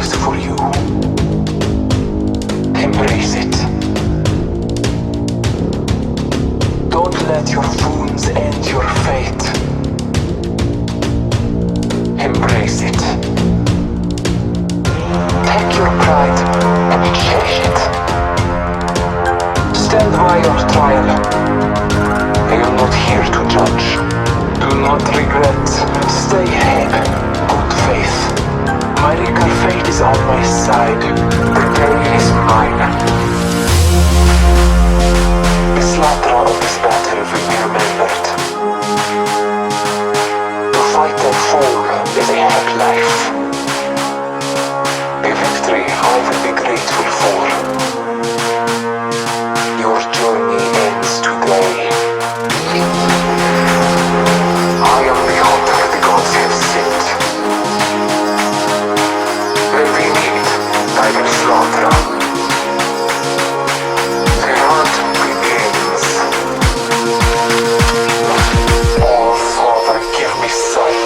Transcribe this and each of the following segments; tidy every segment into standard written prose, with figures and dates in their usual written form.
lives for you. Embrace it. Don't let your wounds end your fate. Embrace it. Take your pride and cherish it. Stand by your trial. I am not here to judge. Do not regret. Stay ahead. Good faith. My regal fate is on my side. The day is mine. The slaughter of this battle will be remembered. To fight and fall is a happy life. A victory I will be grateful for. Your journey ends today. I am the altar the gods have set. When we meet, I will slaughter. The hunt begins. Allfather, give me sight.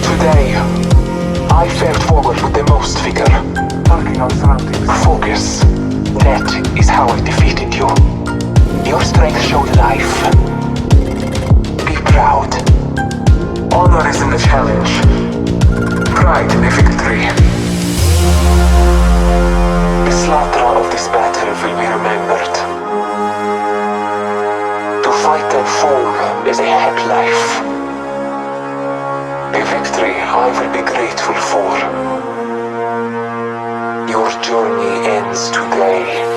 Today, I fared forward with the most vigor. Working on surroundings. Focus. That is how I defeated you. Your strength showed life. Be proud. Honor is in the challenge. Pride in the victory. The slaughter of this battle will be remembered. To fight and fall is a happy life. A victory I will be grateful for. Your journey ends today.